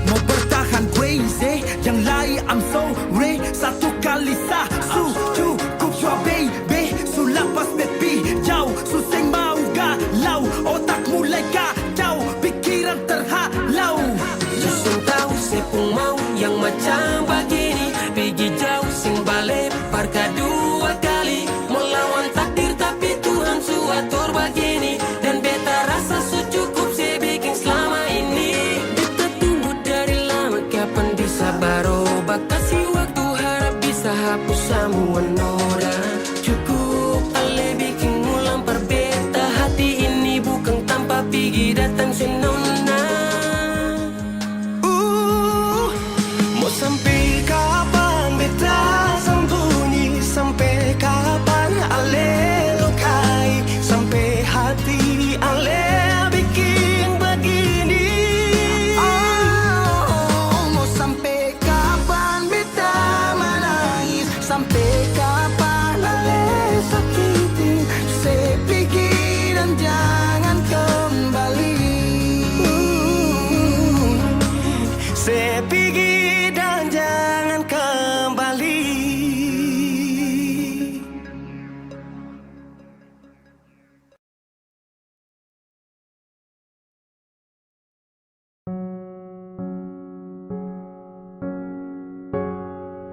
Mau bertahan crazy, yang lain I'm sorry. Satu kali sah cukup jua baby. Sulapas baby jauh, susah mau galau, otak mulai kacau, pikiran terhalau. Justru tahu saya pun mau yang macam begini, pergi jauh sing balik parka dua kali, melawan takdir tapi Tuhan suatur begini, dan beta rasa cukup saya bikin selama ini. Beta tunggu dari lama kapan bisa berubah, kasih waktu harap bisa hapus semua noda. Cukup ale bikin ulang perbeta, hati ini bukan tanpa pergi datang senona. Mau sampai kapan beta sembunyi, sampai kapan ale lukai, sampai hati ale bikin begini. Mau sampai kapan beta menangis, sampai kapan ale sakiti, saya pergi dan jangan kembali. Saya pergi dan jangan kembali.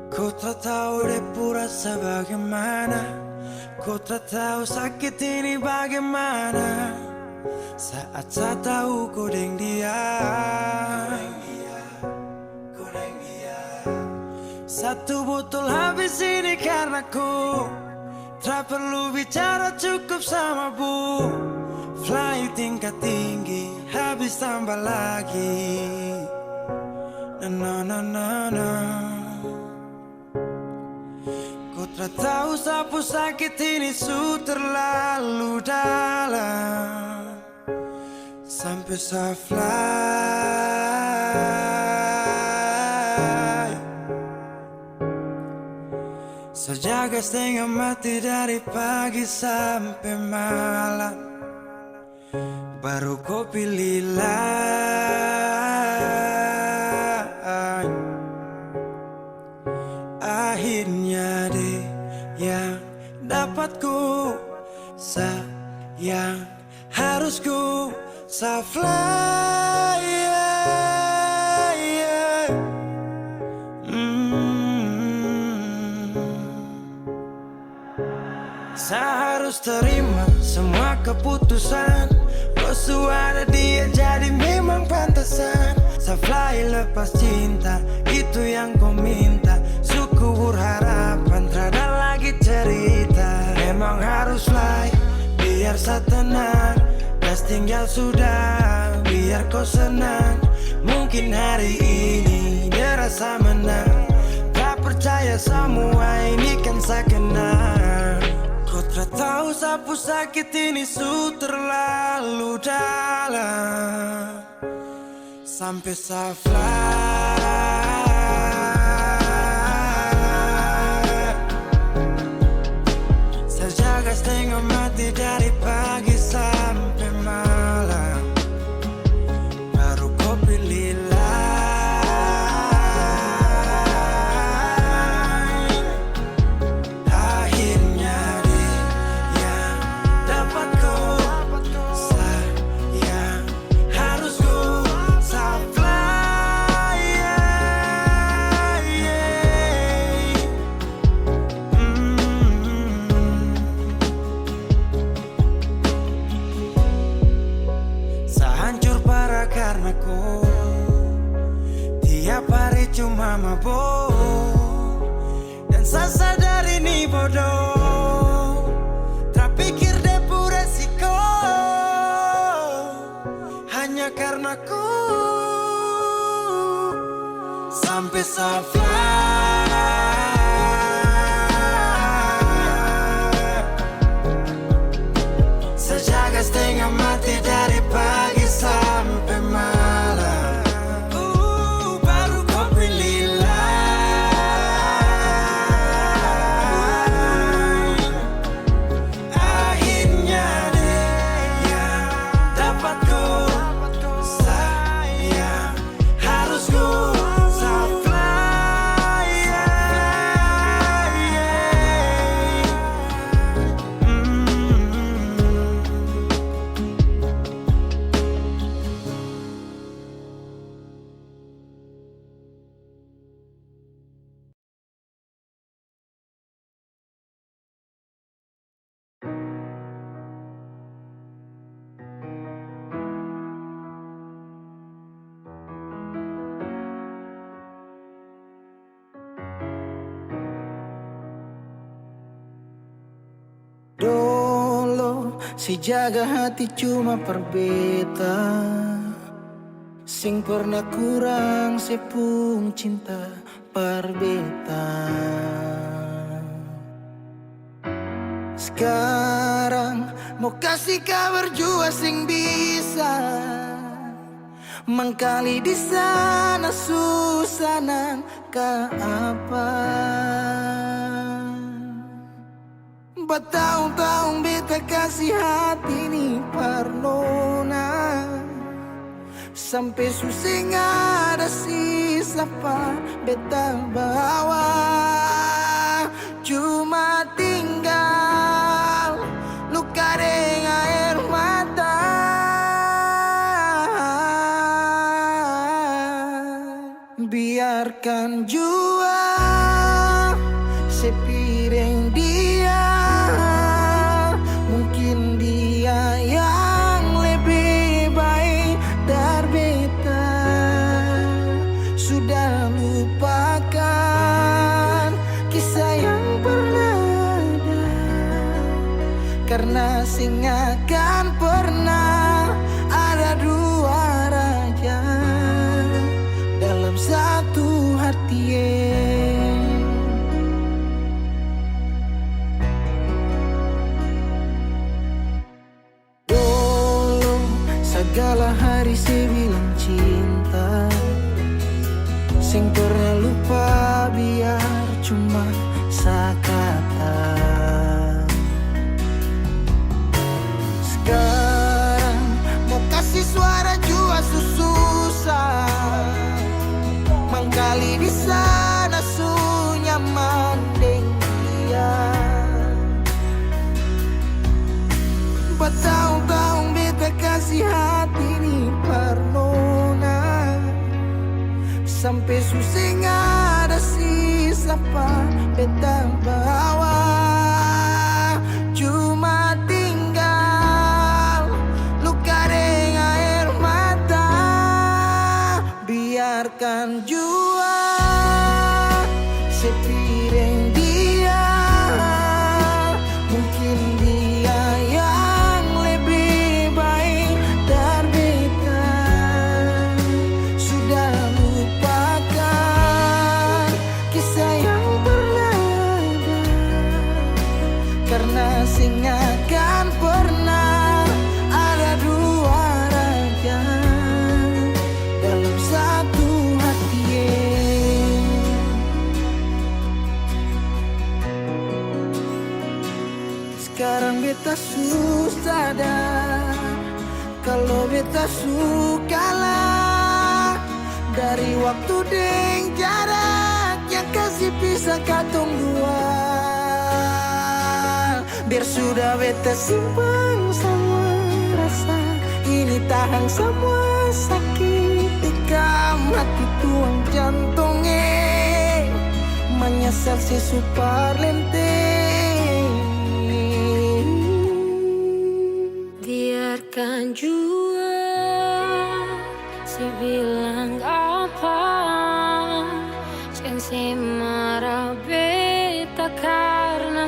Ku tak tahu depu rasa bagaimana, ku tak tahu sakit ini bagaimana, saat saya tahu ku deng dia. Satu botol habis ini karena ku tak perlu bicara, cukup sama bu. Fly tingkat tinggi habis tambah lagi. Na na na na. Ku tak tahu sapu sakit ini su terlalu dalam, sampai saya fly. Sejaga setengah mati dari pagi sampai malam, baru kau pilih lain. Akhirnya deh yang dapat ku sayang, harus ku fly. Saya harus terima semua keputusan, Bosu ada dia jadi memang pantasan. Saya fly lepas cinta, itu yang kau minta. Suku berharapan, terada lagi cerita. Memang harus fly, biar saya tenang. Gas tinggal sudah, biar kau senang. Mungkin hari ini dia rasa menang. Tak percaya semua ini kan saya kenal. Kau tak tahu sapu sakit ini su terlalu dalam, sampai saya fly. Saya jaga setengah mati dari pagi sampai malam, baru kau pilih lain. mabok. Dan saya sadar ini bodoh, tak pikir depu resiko. Hanya karena ku sampai safar. Sejaga setengah mati dari pagi sampai malam. Baru kau pilih lain. Akhirnya dia dapat ku sayang. Harus ku Dolo si jaga hati cuma perbeta, sing pernah kurang sepung cinta perbeta. Sekarang mau kasih kabar jua sing bisa mengkali di sana susah nang ka apa. Bertahun-tahun beta kasih hati ni parnona, sampai susah ada sisa pa beta bawa. Cuma tinggal luka dengan air mata. Biarkan jua sepiring dia, mungkin dia yang lebih baik dari beta. Sudah lupakan kisah yang pernah ada, karena sing akan pernah ada dua raja dalam satu hati. Dulu segala hari saya bilang cinta, sing pernah lupa biar cuma sekata. Sekarang mau kasih suara jua susah, mangkali di sana sunyaman deng dia. Bertahun-tahun beta kasih hati ni parnona, sampai susah ada sisa pa beta bawa. Cuma tinggal luka dengan air mata. Biarkan jua sepiring dia, mungkin dia yang lebih baik dari beta. Sudah lupakan kisah yang pernah ada, karena sing akan pernah ada dua raja dalam satu hati. Sekarang beta susah sadar kalau beta sukalah dari waktu deng jarak yang kasih pisah katong dua. Biar sudah beta simpan semua rasa, ini tahan semua sakit tikam hati tuang jantungnya, menyesal si super lenteng. Biarkan jua si bilang apa,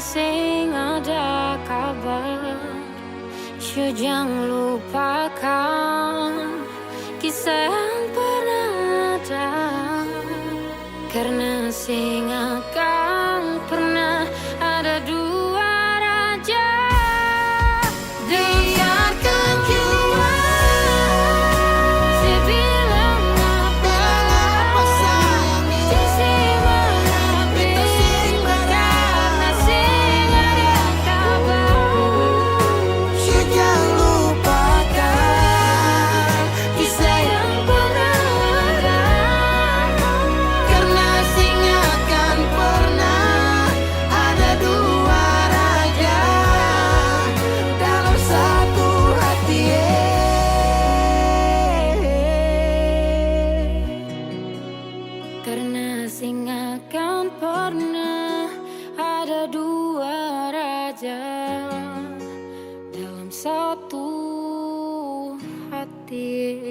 sing ada kabar. Jangan lupakan kisah yang pernah ada, karena sing akan pernah ada dua raja. Biarkan jiwa sebilang apa sayangnya, sing menapi karena sing ada kabar. Jangan lupakan Kisah yang pernah ada, karena sing akan pernah ada dua raja dalam satu hati. karena sing akan pernah ada dua raja dalam satu hati.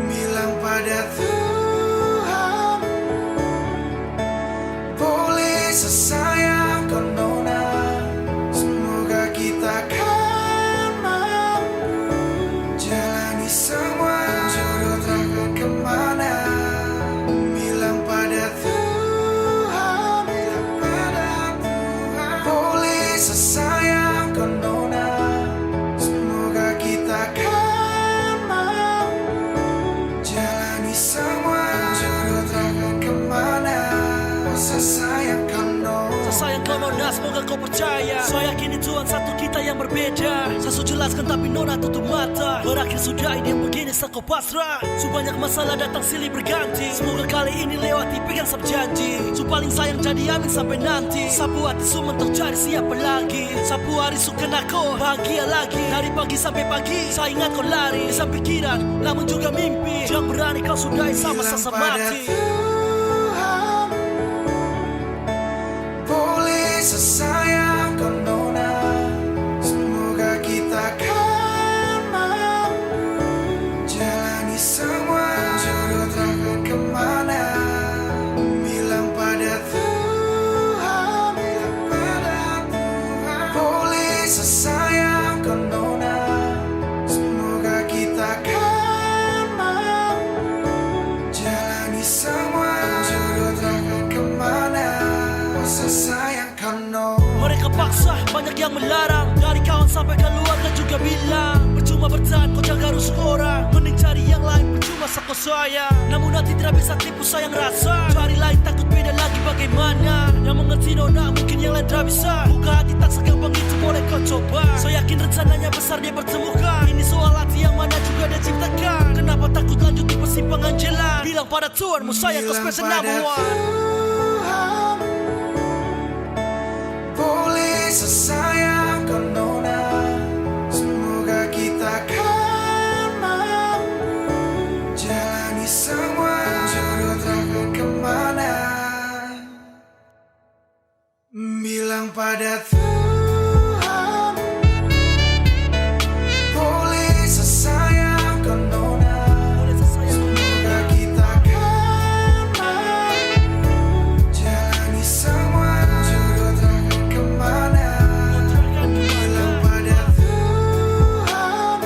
Bilang pada Tuhan, boleh sesayang kau nona, semoga kita kan mampu jalani semua jodoh takkan kemana. Bilang pada Tuhan, boleh sesayang kau nona, semoga kita kan mampu jalani semua jodoh takkan kemana. Sesayang kau nona, Sayang kau nona, semoga kau percaya. Saya yakin Tuhan satu kita yang berbeda. Saya sudah jelaskan tapi nona tutup mata. Berakhir sudah ini yang begini saat kau pasrah. Banyak masalah datang silih berganti. Semoga kali ini lewati pegang sab janji. Paling sayang jadi amin sampai nanti. Sapu hati mentok cari siapa lagi. Sapu hari suka aku bahagia lagi. Dari pagi sampai pagi saya ingat kau lari. Bisa pikiran namun juga mimpi. Jangan berani kau sudahi sama sasa mati. Tuhan, boleh sesayang kau nona, semoga kita kan mampu jalani semua jodoh takkan kemana. Bilang pada Tuhan, boleh sesayang kau nona, semoga kita kan mampu jalani semua jodoh takkan kemana. Sesayang kau nona. Mereka paksa, banyak yang melarang. Dari kawan sampai keluarga juga bilang percuma bertahan, kau jaga rusuk orang. Mending cari yang lain, percuma sakau saya. Namun nanti tidak bisa tipu sayang rasa. Cari lain takut beda lagi bagaimana. Yang mengerti nona mungkin yang lain tidak bisa. Buka hati tak segampang itu boleh kau coba. Saya yakin rencananya besar dia bertemukan. Ini soal hati yang mana juga dia ciptakan. Kenapa takut lanjut di persimpangan jalan. Bilang pada Tuhan, mau sayang kau spesial number one. Tuhan, boleh sesayang kau nona, semoga kita kan mampu jalani semua jodoh takkan kemana. Bilang pada Tuhan, boleh sesayang kau nona, semoga kita kan mampu jalani semua jodoh takkan kemana. Bilang pada Tuhan,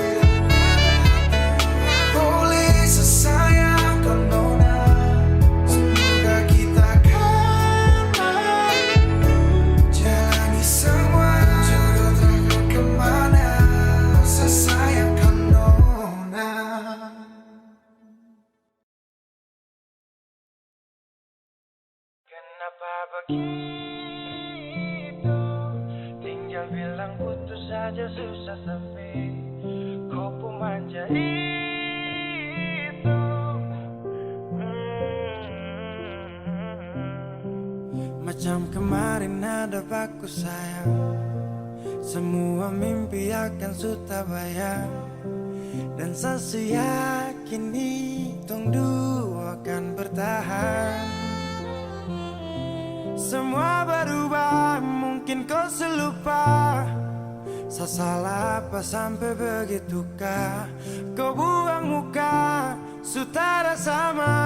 boleh sesayang kau nona, semoga kita kan mampu jalani semua jodoh takkan kemana. Sesayang kau nona. Kenapa begitu? Tinggal bilang putus saja susah sepi. Kau pun manja itu. Macam kemarin ada baku sayang, semua mimpi akan suta bayang. Dan saya yakin tong dua akan bertahan. Semua berubah, mungkin kau selupa. Saya salah apa sampai begitukah? Kau buang muka, sutara sama.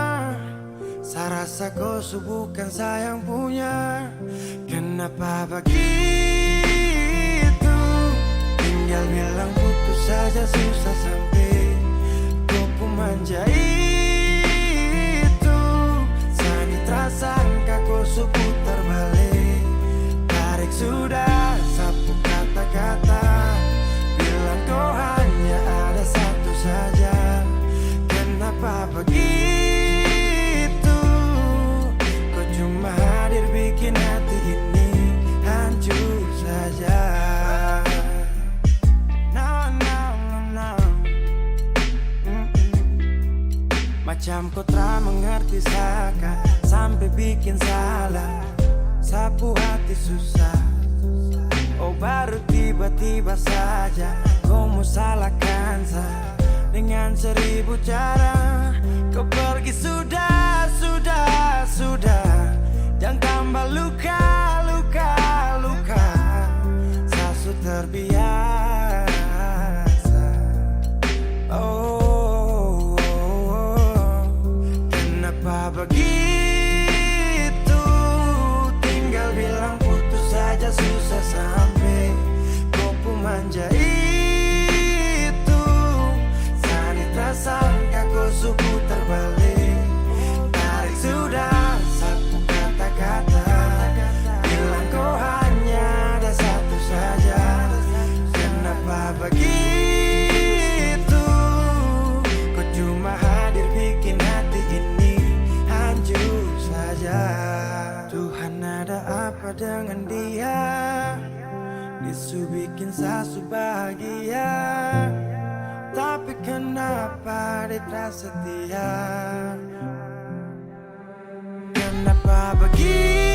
Saya rasa kau bukan saya yang punya. Kenapa begitu? Tinggal bilang putus saja susah sampai. Kau pun manja itu. Sani terasa angka kau putar balik. Tarik sudah sapu kata-kata. Bilang kau hanya ada satu saja. Kenapa begitu? Cuma hadir bikin hati ini hancur saja. No. Macam kau tak mengerti saka, sampai bikin salah, sapu hati susah. Oh baru tiba-tiba saja kau mau salahkan saya. Dengan 1000 cara kau pergi sudah. Jangan tambah luka. Saya terbiasa. Oh, kenapa begitu? Tinggal bilang putus saja susah sampai. Kau pun manja itu. Sani terasa angka kau putar balik. Tarik sudah sapu kata-kata. Bilang kau hanya ada satu saja. Kenapa begitu? Kau cuma hadir bikin hati ini hancur saja. Tuhan ada apa dengan dia? Disu bikin sasu bahagia. Tapi kenapa dia tak setia? Kenapa begitu?